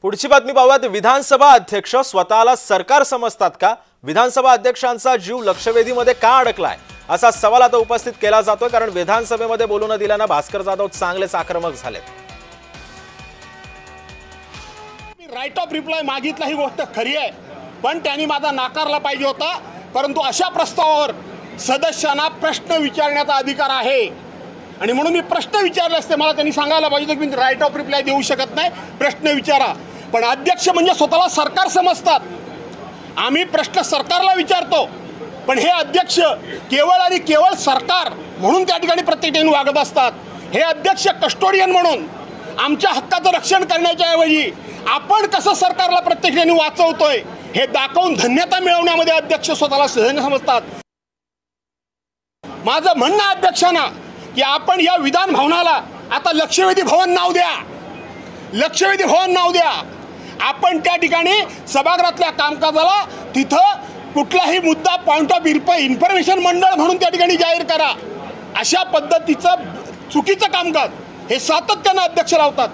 पुढची बातमी पाहूयात। विधानसभा अध्यक्ष स्वतःला सरकार समजतात का? विधानसभा अध्यक्षांचा जीव लक्षवेधीमध्ये का अडकलाय असा सवाल आता उपस्थित केला जातोय, कारण विधानसभेमध्ये बोलू न दिल्यानं भास्कर जाधव चांगलेच आक्रमक झालेत। राईट ऑफ रिप्लाय मागितला ही गोष्ट खरी आहे, पण त्यांनी माझा नाकारला पाहिजे होता। परंतु अशा प्रस्तावावर सदस्यांना प्रश्न विचारण्याचा अधिकार आहे आणि म्हणून मी प्रश्न विचारले असते। मला त्यांनी सांगायला पाहिजे की मी राईट ऑफ रिप्लाय देऊ शकत नाही, प्रश्न विचारा। पण अध्यक्ष म्हणजे स्वतःला सरकार समजतात। आम्ही प्रश्न सरकारला विचारतो, पण हे अध्यक्ष केवळ आणि केवळ सरकार म्हणून त्या ठिकाणी प्रत्येक ठिकाणी वागत असतात। हे अध्यक्ष कस्टोडियन म्हणून आमच्या हक्काचं रक्षण करण्याच्या ऐवजी आपण कसं सरकारला प्रत्येक ठिकाणी वाचवतोय हे दाखवून धन्यता मिळवण्यामध्ये अध्यक्ष स्वतःला सहज समजतात। माझं म्हणणं अध्यक्षांना की आपण या विधान भवनाला आता लक्षवेधी भवन नाव द्या, लक्षवेधी भवन नाव द्या। आपण त्या ठिकाणी सभागृहातल्या कामकाजाला तिथं कुठलाही मुद्दा पॉइंट ऑफ इन्फॉर्मेशन मंडळ म्हणून त्या ठिकाणी जाहीर करा। अशा पद्धतीचं चुकीचं कामकाज हे सातत्यानं अध्यक्ष लावतात।